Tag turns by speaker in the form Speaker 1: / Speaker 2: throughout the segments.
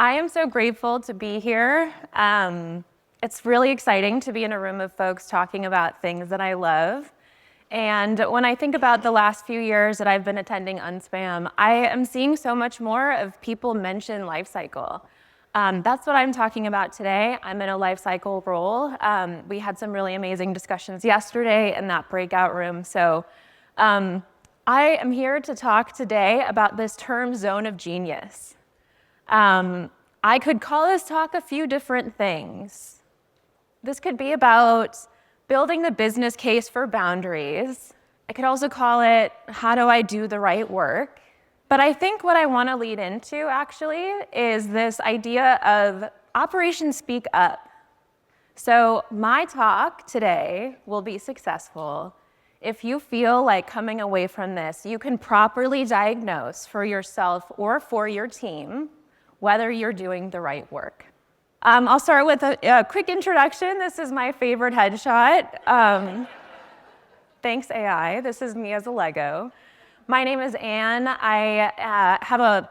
Speaker 1: I am so grateful to be here. It's really exciting to be in a room of folks talking about things that I love. And when I think about the last few years that I've been attending Unspam, I am seeing so much more of people mention Lifecycle. That's what I'm talking about today. I'm in a Lifecycle role. We had some really amazing discussions yesterday in that breakout room. So I am here to talk today about this term zone of genius. I could call this talk a few different things. This could be about building the business case for boundaries. I could also call it, how do I do the right work? But I think what I want to lead into, actually, is this idea of Operation Speak Up. So my talk today will be successful if you feel like coming away from this, you can properly diagnose for yourself or for your team whether you're doing the right work. I'll start with a quick introduction. This is my favorite headshot. Thanks, AI. This is me as a Lego. My name is Anne. I have a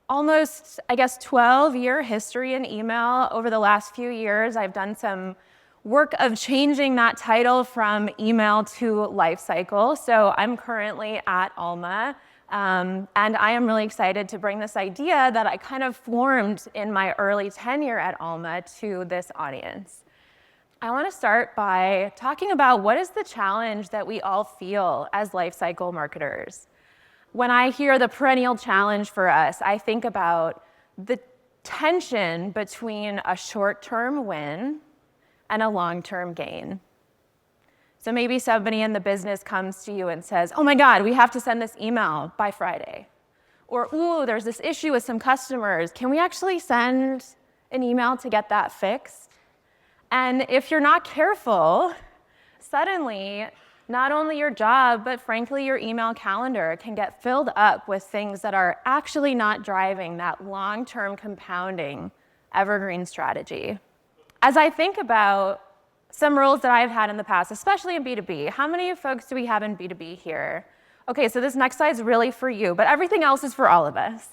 Speaker 1: almost, 12-year history in email. Over the last few years, I've done some work of changing that title from email to Lifecycle. So I'm currently at Alma. And I am really excited to bring this idea that I kind of formed in my early tenure at Alma to this audience. I want to start by talking about what is the challenge that we all feel as lifecycle marketers. When I hear the perennial challenge for us, I think about the tension between a short-term win and a long-term gain. So maybe somebody in the business comes to you and says, oh my God, we have to send this email by Friday. Or, ooh, there's this issue with some customers. Can we actually send an email to get that fixed? And if you're not careful, suddenly, not only your job, but frankly, your email calendar can get filled up with things that are actually not driving that long-term compounding evergreen strategy. As I think about some roles that I've had in the past, especially in B2B. How many folks do we have in B2B here? Okay, so this next slide is really for you, but everything else is for all of us.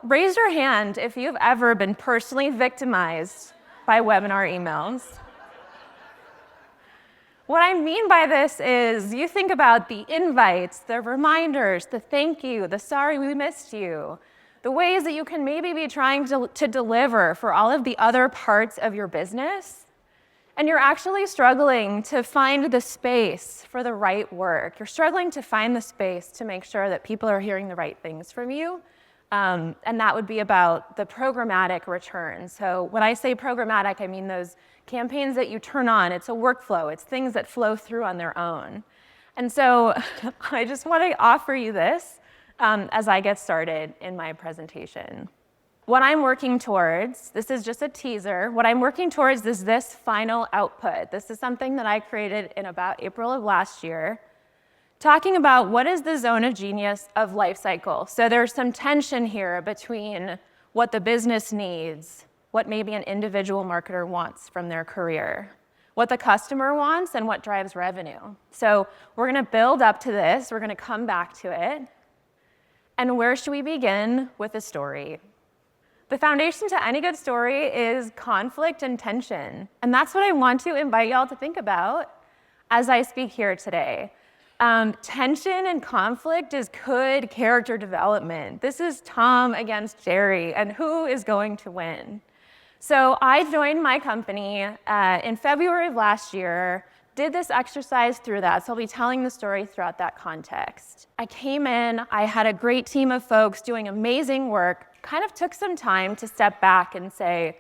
Speaker 1: Raise your hand if you've ever been personally victimized by webinar emails. What I mean by this is you think about the invites, the reminders, the thank you, the sorry we missed you, the ways that you can maybe be trying to deliver for all of the other parts of your business. And you're actually struggling to find the space for the right work. You're struggling to find the space to make sure that people are hearing the right things from you. And that would be about the programmatic return. So when I say programmatic, I mean those campaigns that you turn on. It's a workflow. It's things that flow through on their own. And so I just want to offer you this as I get started in my presentation. What I'm working towards, this is just a teaser, what I'm working towards is this final output. This is something that I created in about April of last year, talking about what is the zone of genius of Lifecycle. So there's some tension here between what the business needs, what maybe an individual marketer wants from their career, what the customer wants, and what drives revenue. So we're going to build up to this. We're going to come back to it. And where should we begin? With a story. The foundation to any good story is conflict and tension. And that's what I want to invite y'all to think about as I speak here today. Tension and conflict is good character development. This is Tom against Jerry, and who is going to win? So I joined my company in February of last year, did this exercise through that, so I'll be telling the story throughout that context. I came in, I had a great team of folks doing amazing work, kind of took some time to step back and say,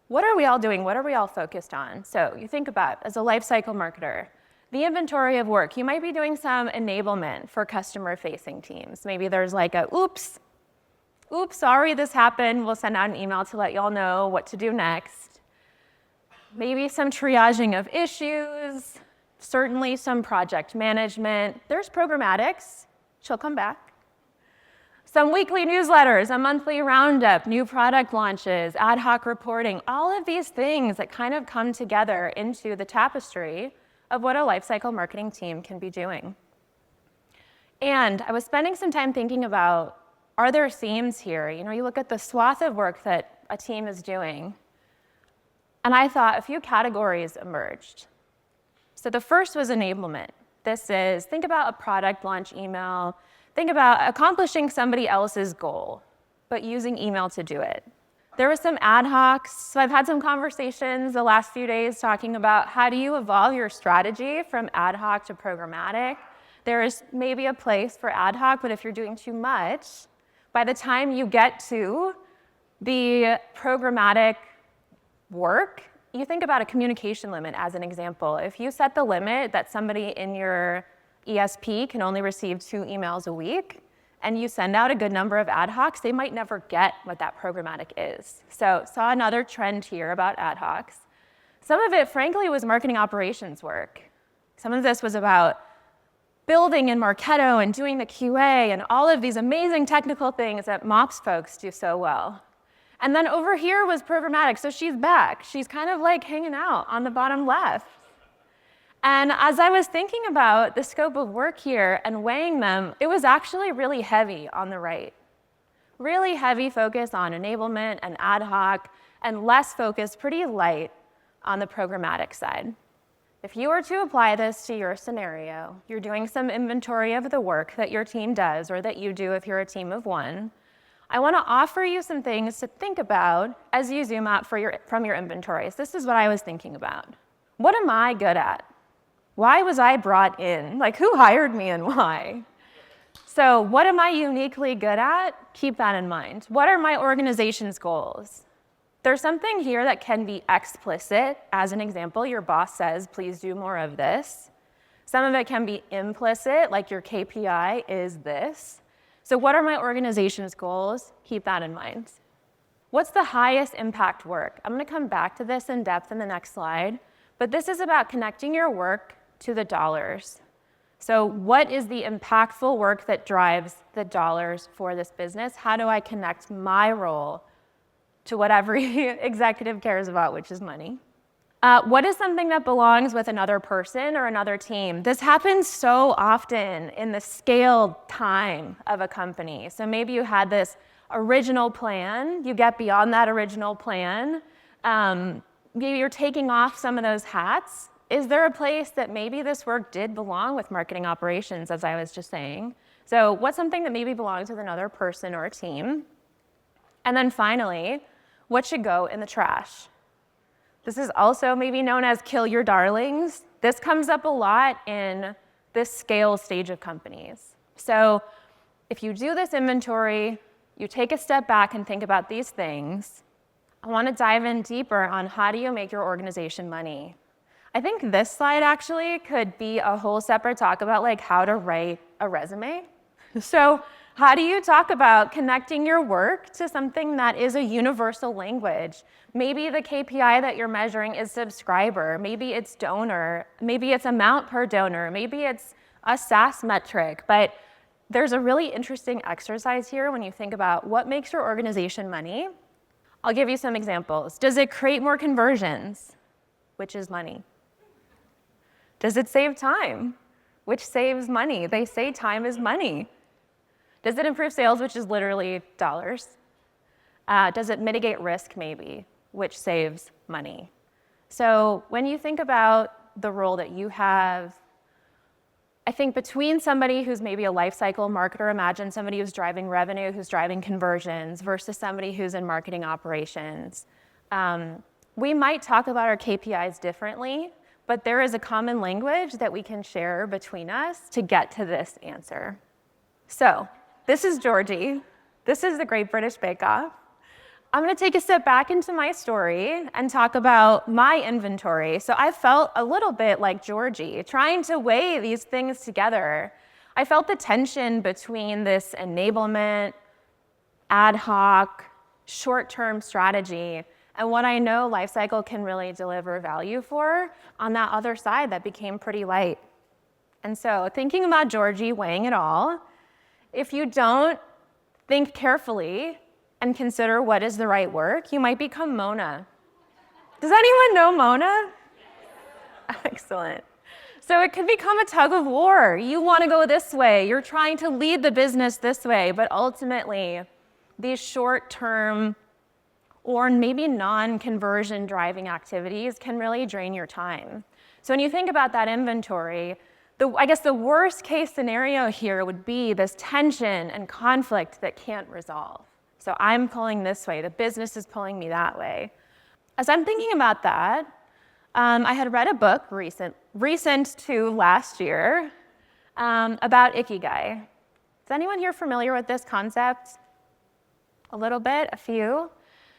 Speaker 1: what are we all doing? What are we all focused on? So you think about, as a lifecycle marketer, the inventory of work. You might be doing some enablement for customer-facing teams. Maybe there's like a, oops, sorry this happened. We'll send out an email to let y'all know what to do next. Maybe some triaging of issues, certainly some project management. There's programmatics. She'll come back. Some weekly newsletters, a monthly roundup, new product launches, ad hoc reporting, all of these things that kind of come together into the tapestry of what a lifecycle marketing team can be doing. And I was spending some time thinking about Are there themes here? You look at the swath of work that a team is doing, and I thought a few categories emerged. So the first was enablement. This is, think about a product launch email, think about accomplishing somebody else's goal, but using email to do it. There was some ad hocs. So I've had some conversations the last few days talking about how do you evolve your strategy from ad hoc to programmatic. There is maybe a place for ad hoc, but if you're doing too much, by the time you get to the programmatic work, you think about a communication limit as an example. If you set the limit that somebody in your ESP can only receive 2 emails a week, and you send out a good number of ad hocs, they might never get what that programmatic is. So saw another trend here about ad hocs. Some of it, frankly, was marketing operations work. Some of this was about building in Marketo and doing the QA and all of these amazing technical things that MOPS folks do so well. And then over here was programmatic, so she's back. She's kind of like hanging out on the bottom left. And as I was thinking about the scope of work here and weighing them, it was actually really heavy on the right. Really heavy focus on enablement and ad hoc, and less focus, pretty light, on the programmatic side. If you were to apply this to your scenario, you're doing some inventory of the work that your team does, or that you do if you're a team of one. I want to offer you some things to think about as you zoom out from your inventories. This is what I was thinking about. What am I good at? Why was I brought in? Like, who hired me and why? So what am I uniquely good at? Keep that in mind. What are my organization's goals? There's something here that can be explicit. As an example, your boss says, please do more of this. Some of it can be implicit, like your KPI is this. So what are my organization's goals? Keep that in mind. What's the highest impact work? I'm going to come back to this in depth in the next slide, but this is about connecting your work to the dollars. So what is the impactful work that drives the dollars for this business? How do I connect my role to what every executive cares about, which is money? What is something that belongs with another person or another team? This happens so often in the scaled time of a company. So maybe you had this original plan, you get beyond that original plan, maybe you're taking off some of those hats. Is there a place that maybe this work did belong with marketing operations, as I was just saying? So what's something that maybe belongs with another person or a team? And then finally, what should go in the trash? This is also maybe known as kill your darlings. This comes up a lot in this scale stage of companies. So if you do this inventory, you take a step back and think about these things. I want to dive in deeper on how do you make your organization money. I think this slide actually could be a whole separate talk about like how to write a resume. So how do you talk about connecting your work to something that is a universal language? Maybe the KPI that you're measuring is subscriber, maybe it's donor, maybe it's amount per donor, maybe it's a SaaS metric, but there's a really interesting exercise here when you think about what makes your organization money. I'll give you some examples. Does it create more conversions, which is money? Does it save time, which saves money? They say time is money. Does it improve sales, which is literally dollars? Does it mitigate risk, maybe, which saves money? So when you think about the role that you have, I think between somebody who's maybe a lifecycle marketer, imagine somebody who's driving revenue, who's driving conversions, versus somebody who's in marketing operations. We might talk about our KPIs differently, but there is a common language that we can share between us to get to this answer. So this is Georgie. This is the Great British Bake Off. I'm going to take a step back into my story and talk about my inventory. So I felt a little bit like Georgie, trying to weigh these things together. I felt the tension between this enablement, ad hoc, short-term strategy, and what I know Lifecycle can really deliver value for on that other side that became pretty light. And so thinking about Georgie weighing it all, if you don't think carefully and consider what is the right work, you might become Mona. Does anyone know Mona? Excellent. So it could become a tug of war. You want to go this way. You're trying to lead the business this way, but ultimately, these short-term or maybe non-conversion driving activities can really drain your time. So when you think about that inventory, I guess the worst case scenario here would be this tension and conflict that can't resolve. So I'm pulling this way, the business is pulling me that way. As I'm thinking about that, I had read a book recent to last year about Ikigai. Is anyone here familiar with this concept? A little bit, a few.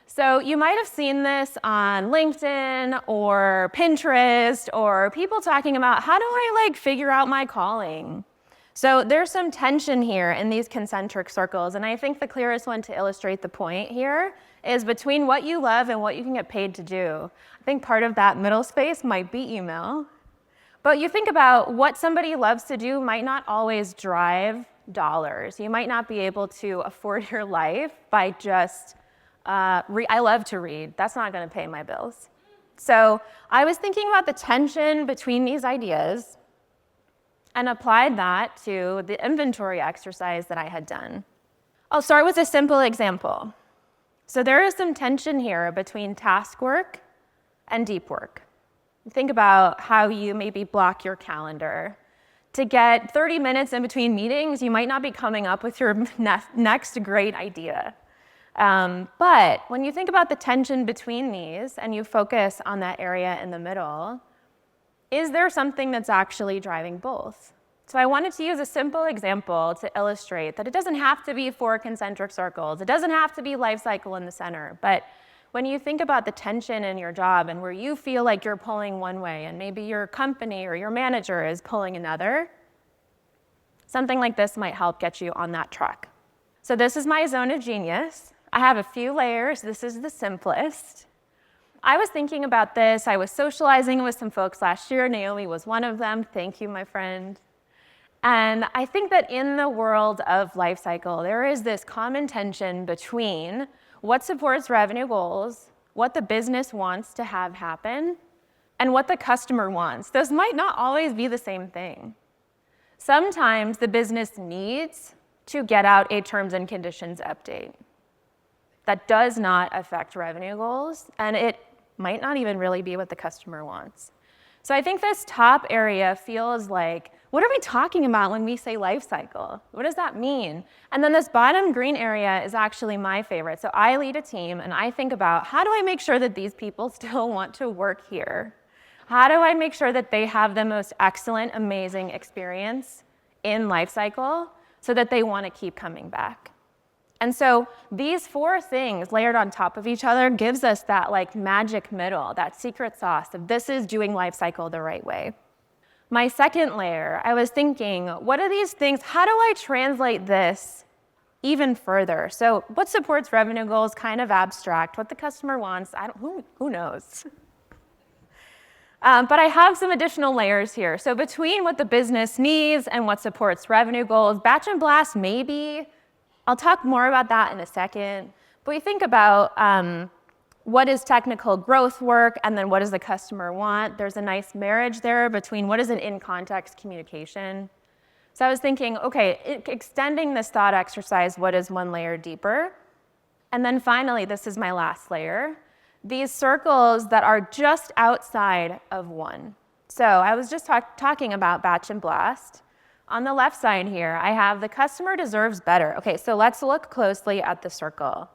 Speaker 1: So you might have seen this on LinkedIn or Pinterest or people talking about how do I figure out my calling? So there's some tension here in these concentric circles, and I think the clearest one to illustrate the point here is between what you love and what you can get paid to do. I think part of that middle space might be email. But you think about what somebody loves to do might not always drive dollars. You might not be able to afford your life by just I love to read. That's not going to pay my bills. So I was thinking about the tension between these ideas and applied that to the inventory exercise that I had done. I'll start with a simple example. So there is some tension here between task work and deep work. Think about how you maybe block your calendar. To get 30 minutes in between meetings, you might not be coming up with your next great idea. But when you think about the tension between these and you focus on that area in the middle, is there something that's actually driving both? So I wanted to use a simple example to illustrate that it doesn't have to be 4 concentric circles. It doesn't have to be Lifecycle in the center. But when you think about the tension in your job and where you feel like you're pulling one way and maybe your company or your manager is pulling another, something like this might help get you on that track. So this is my zone of genius. I have a few layers. This is the simplest. I was thinking about this. I was socializing with some folks last year. Naomi was one of them. Thank you, my friend. And I think that in the world of Lifecycle, there is this common tension between what supports revenue goals, what the business wants to have happen, and what the customer wants. Those might not always be the same thing. Sometimes the business needs to get out a terms and conditions update. That does not affect revenue goals, and it might not even really be what the customer wants. So I think this top area feels like, what are we talking about when we say life cycle? What does that mean? And then this bottom green area is actually my favorite. So I lead a team, and I think about, how do I make sure that these people still want to work here? How do I make sure that they have the most excellent, amazing experience in Lifecycle so that they want to keep coming back? And so these 4 things layered on top of each other gives us that magic middle, that secret sauce of this is doing Lifecycle the right way. My second layer, I was thinking, what are these things? How do I translate this even further? So what supports revenue goals, kind of abstract. What the customer wants, who knows? But I have some additional layers here. So between what the business needs and what supports revenue goals, batch and blast maybe. I'll talk more about that in a second. But we think about what is technical growth work and then what does the customer want. There's a nice marriage there between what is an in-context communication. So I was thinking, okay, extending this thought exercise, what is one layer deeper? And then finally, this is my last layer, these circles that are just outside of one. So I was just talking about batch and blast. On the left side here, I have the customer deserves better. Okay, so let's look closely at the circle.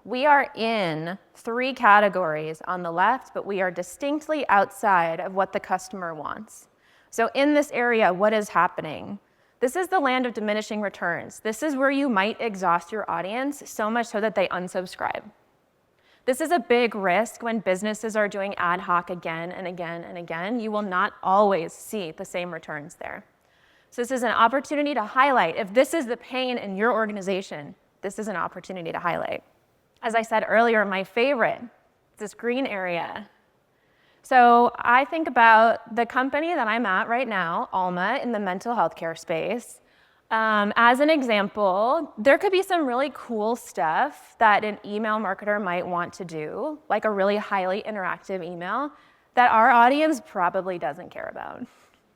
Speaker 1: We are in 3 categories on the left, but we are distinctly outside of what the customer wants. So in this area, what is happening? This is the land of diminishing returns. This is where you might exhaust your audience so much so that they unsubscribe. This is a big risk when businesses are doing ad hoc again and again and again. You will not always see the same returns there. So this is an opportunity to highlight. If this is the pain in your organization, this is an opportunity to highlight. As I said earlier, my favorite, this green area. So I think about the company that I'm at right now, Alma, in the mental health care space. As an example, there could be some really cool stuff that an email marketer might want to do, like a really highly interactive email, that our audience probably doesn't care about.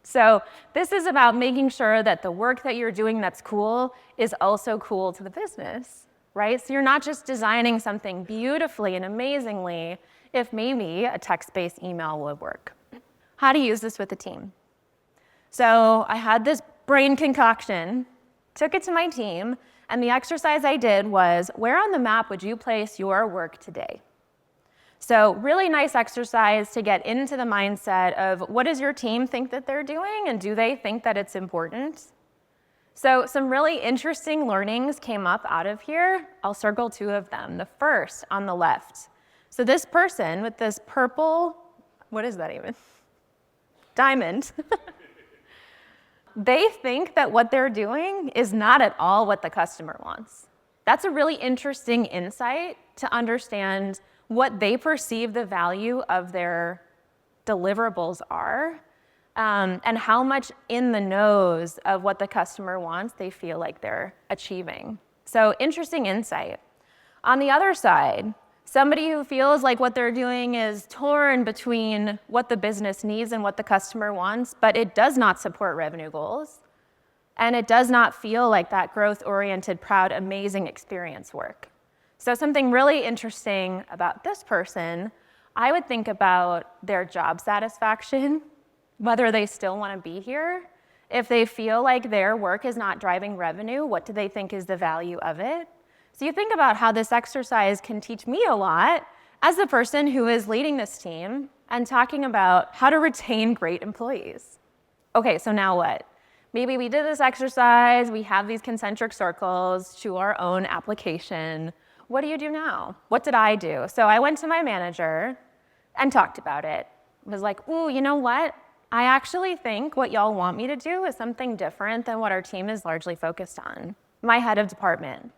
Speaker 1: So this is about making sure that the work that you're doing that's cool is also cool to the business, right? So you're not just designing something beautifully and amazingly if maybe a text-based email would work. How to use this with the team. So I had this brain concoction, took it to my team, and the exercise I did was, where on the map would you place your work today? So really nice exercise to get into the mindset of what does your team think that they're doing, and do they think that it's important? So some really interesting learnings came up out of here. I'll circle two of them. The first on the left. So this person with this purple, what is that even? Diamond. They think that what they're doing is not at all what the customer wants. That's a really interesting insight to understand what they perceive the value of their deliverables are, and how much in the nose of what the customer wants they feel like they're achieving. So interesting insight. On the other side, somebody who feels like what they're doing is torn between what the business needs and what the customer wants, but it does not support revenue goals, and it does not feel like that growth-oriented, proud, amazing experience work. So something really interesting about this person, I would think about their job satisfaction, whether they still want to be here. If they feel like their work is not driving revenue, what do they think is the value of it? So you think about how this exercise can teach me a lot as the person who is leading this team and talking about how to retain great employees. Okay, so now what? Maybe we did this exercise, we have these concentric circles to our own application. What do you do now? What did I do? So I went to my manager and talked about it. I was like, ooh, you know what? I actually think what y'all want me to do is something different than what our team is largely focused on. My head of department.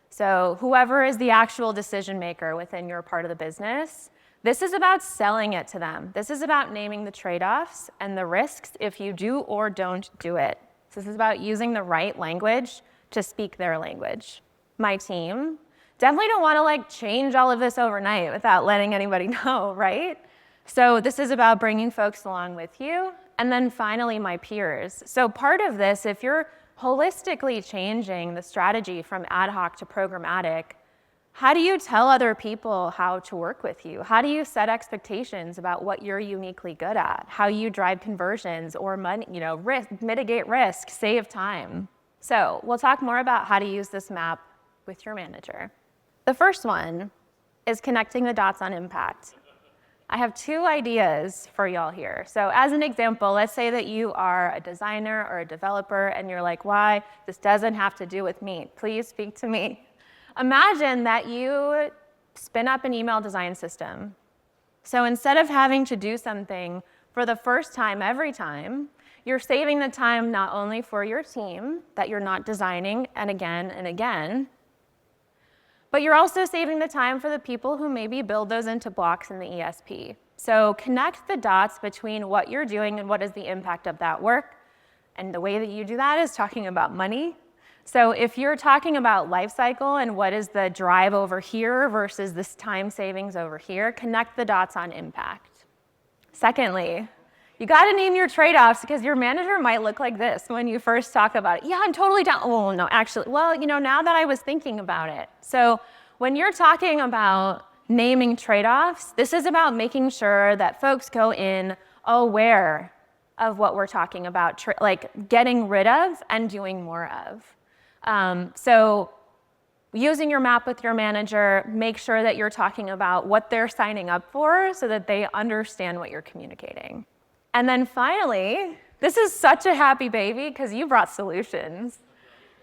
Speaker 1: So whoever is the actual decision maker within your part of the business, this is about selling it to them. This is about naming the trade-offs and the risks if you do or don't do it. So this is about using the right language to speak their language. My team definitely don't want to change all of this overnight without letting anybody know, right? So this is about bringing folks along with you. And then finally, my peers. So part of this, if you're holistically changing the strategy from ad hoc to programmatic, how do you tell other people how to work with you? How do you set expectations about what you're uniquely good at? How you drive conversions or money, mitigate risk, save time. So we'll talk more about how to use this map with your manager. The first one is connecting the dots on impact. I have two ideas for y'all here. So as an example, let's say that you are a designer or a developer and you're like, why? This doesn't have to do with me. Please speak to me. Imagine that you spin up an email design system. So instead of having to do something for the first time every time, you're saving the time not only for your team that you're not designing and again, but you're also saving the time for the people who maybe build those into blocks in the ESP. So connect the dots between what you're doing and what is the impact of that work. And the way that you do that is talking about money. So if you're talking about Lifecycle and what is the drive over here versus this time savings over here, connect the dots on impact. Secondly, you got to name your trade-offs because your manager might look like this when you first talk about it. Yeah, I'm totally down. Oh, no, actually, now that I was thinking about it. So when you're talking about naming trade-offs, this is about making sure that folks go in aware of what we're talking about, getting rid of and doing more of. So using your map with your manager, make sure that you're talking about what they're signing up for so that they understand what you're communicating. And then finally, this is such a happy baby because you brought solutions.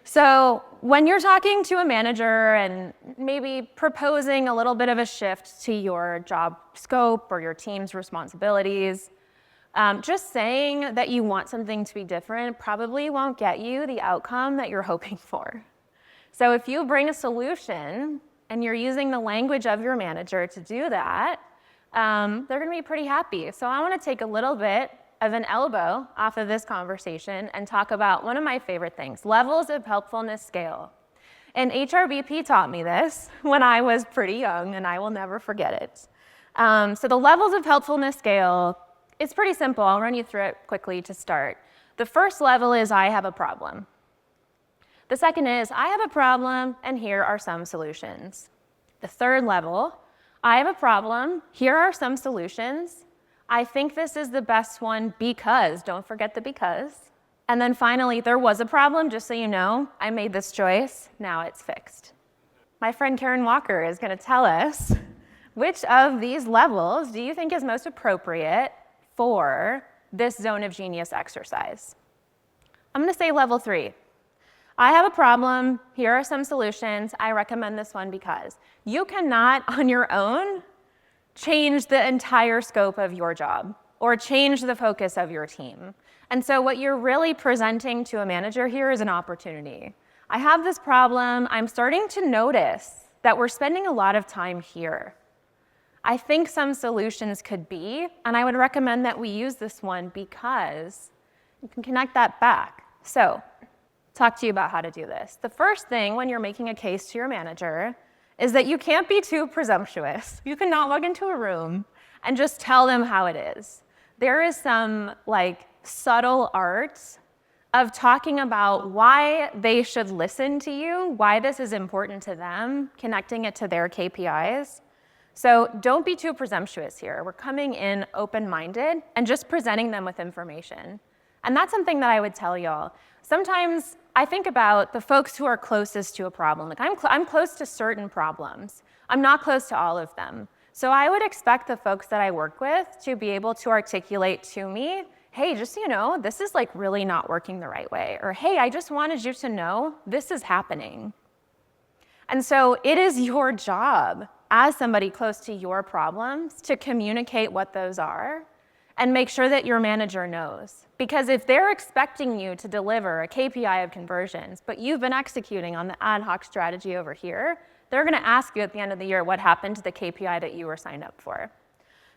Speaker 1: So when you're talking to a manager and maybe proposing a little bit of a shift to your job scope or your team's responsibilities, just saying that you want something to be different probably won't get you the outcome that you're hoping for. So if you bring a solution and you're using the language of your manager to do that, they're going to be pretty happy. So I want to take a little bit of an elbow off of this conversation and talk about one of my favorite things, levels of helpfulness scale. And HRBP taught me this when I was pretty young, and I will never forget it. So the levels of helpfulness scale it's pretty simple. I'll run you through it quickly to start. The first level is I have a problem. The second is I have a problem and here are some solutions. The third level, I have a problem, here are some solutions. I think this is the best one because, don't forget the because. And then finally, there was a problem, just so you know, I made this choice, now it's fixed. My friend Karen Walker is going to tell us which of these levels do you think is most appropriate for this zone of genius exercise? I'm going to say level 3. I have a problem, here are some solutions, I recommend this one because. You cannot, on your own, change the entire scope of your job or change the focus of your team. And so what you're really presenting to a manager here is an opportunity. I have this problem, I'm starting to notice that we're spending a lot of time here. I think some solutions could be, and I would recommend that we use this one because you can connect that back. So, talk to you about how to do this. The first thing when you're making a case to your manager is that you can't be too presumptuous. You cannot walk into a room and just tell them how it is. There is some subtle art of talking about why they should listen to you, why this is important to them, connecting it to their KPIs. So don't be too presumptuous here. We're coming in open-minded and just presenting them with information. And that's something that I would tell y'all. Sometimes I think about the folks who are closest to a problem. I'm close to certain problems. I'm not close to all of them. So I would expect the folks that I work with to be able to articulate to me, hey, just so you know, this is really not working the right way. Or hey, I just wanted you to know this is happening. And so it is your job as somebody close to your problems to communicate what those are and make sure that your manager knows. Because if they're expecting you to deliver a KPI of conversions, but you've been executing on the ad hoc strategy over here, they're gonna ask you at the end of the year what happened to the KPI that you were signed up for.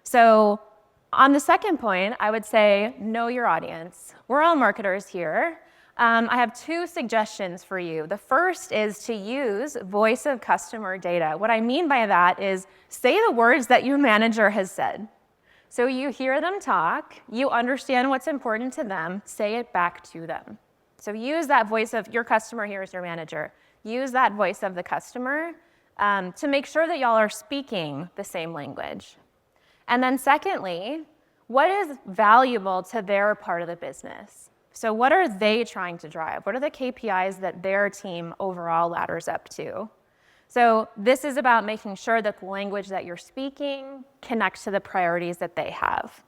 Speaker 1: So on the second point, I would say know your audience. We're all marketers here. I have 2 suggestions for you. The first is to use voice of customer data. What I mean by that is say the words that your manager has said. So you hear them talk, you understand what's important to them, say it back to them. So use that voice of your customer here as your manager. Use that voice of the customer to make sure that y'all are speaking the same language. And then secondly, what is valuable to their part of the business? So what are they trying to drive? What are the KPIs that their team overall ladders up to? So this is about making sure that the language that you're speaking connects to the priorities that they have.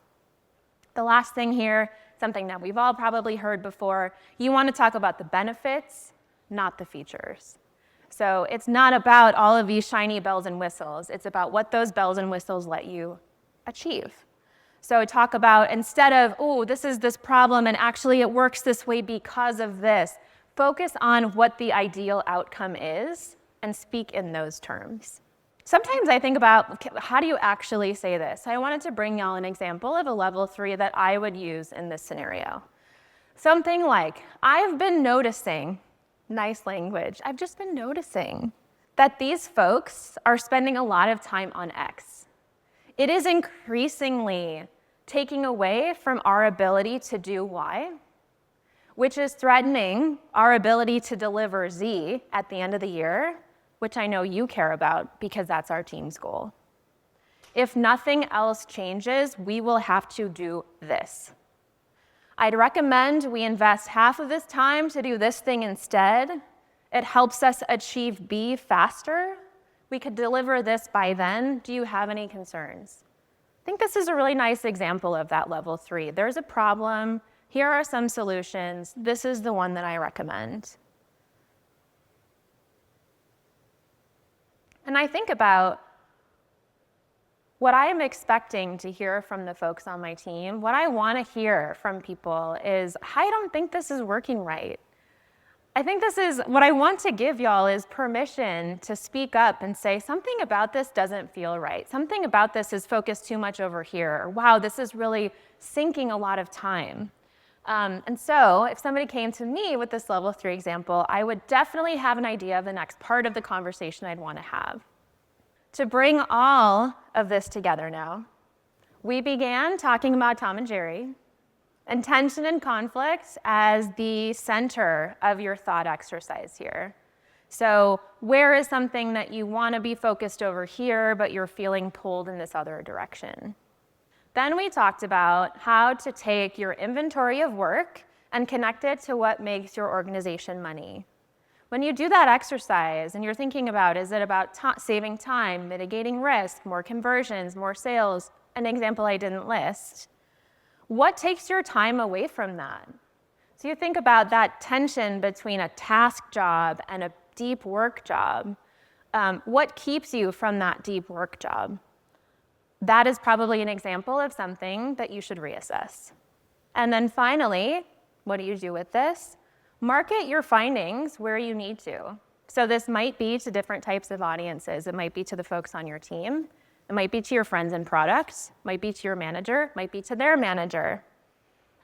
Speaker 1: The last thing here, something that we've all probably heard before, you want to talk about the benefits, not the features. So it's not about all of these shiny bells and whistles. It's about what those bells and whistles let you achieve. So talk about, instead of, oh, this is this problem and actually it works this way because of this, focus on what the ideal outcome is and speak in those terms. Sometimes I think about, how do you actually say this? I wanted to bring y'all an example of a level 3 that I would use in this scenario. Something like, I've been noticing, nice language, I've just been noticing that these folks are spending a lot of time on X. It is increasingly taking away from our ability to do Y, which is threatening our ability to deliver Z at the end of the year, which I know you care about because that's our team's goal. If nothing else changes, we will have to do this. I'd recommend we invest half of this time to do this thing instead. It helps us achieve B faster. We could deliver this by then. Do you have any concerns? I think this is a really nice example of that level 3. There's a problem. Here are some solutions. This is the one that I recommend. And I think about what I am expecting to hear from the folks on my team. What I want to hear from people is, I don't think this is working right. I think this is what I want to give y'all is permission to speak up and say something about this doesn't feel right. Something about this is focused too much over here. Or, wow, this is really sinking a lot of time. And so if somebody came to me with this level 3 example, I would definitely have an idea of the next part of the conversation I'd want to have. To bring all of this together now, we began talking about Tom and Jerry, and tension and conflict as the center of your thought exercise here. So where is something that you want to be focused over here, but you're feeling pulled in this other direction? Then we talked about how to take your inventory of work and connect it to what makes your organization money. When you do that exercise and you're thinking about, is it about saving time, mitigating risk, more conversions, more sales, an example I didn't list, what takes your time away from that? So you think about that tension between a task job and a deep work job. What keeps you from that deep work job? That is probably an example of something that you should reassess. And then finally, what do you do with this? Market your findings where you need to. So this might be to different types of audiences. It might be to the folks on your team. It might be to your friends and products, might be to your manager, might be to their manager.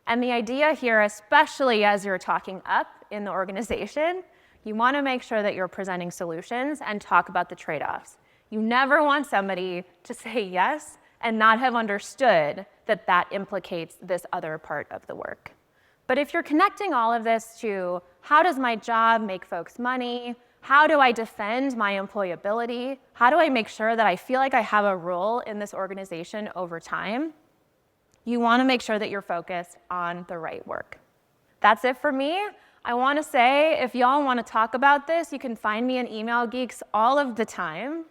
Speaker 1: And the idea here, especially as you're talking up in the organization, you want to make sure that you're presenting solutions and talk about the trade-offs. You never want somebody to say yes and not have understood that that implicates this other part of the work. But if you're connecting all of this to how does my job make folks money, how do I defend my employability? How do I make sure that I feel like I have a role in this organization over time? You want to make sure that you're focused on the right work. That's it for me. I want to say, if y'all want to talk about this, you can find me in Email Geeks all of the time.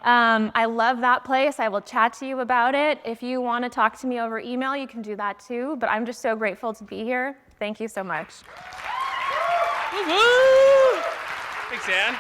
Speaker 1: I love that place. I will chat to you about it. If you want to talk to me over email, you can do that too. But I'm just so grateful to be here. Thank you so much.
Speaker 2: Woo-hoo! Thanks, Ann.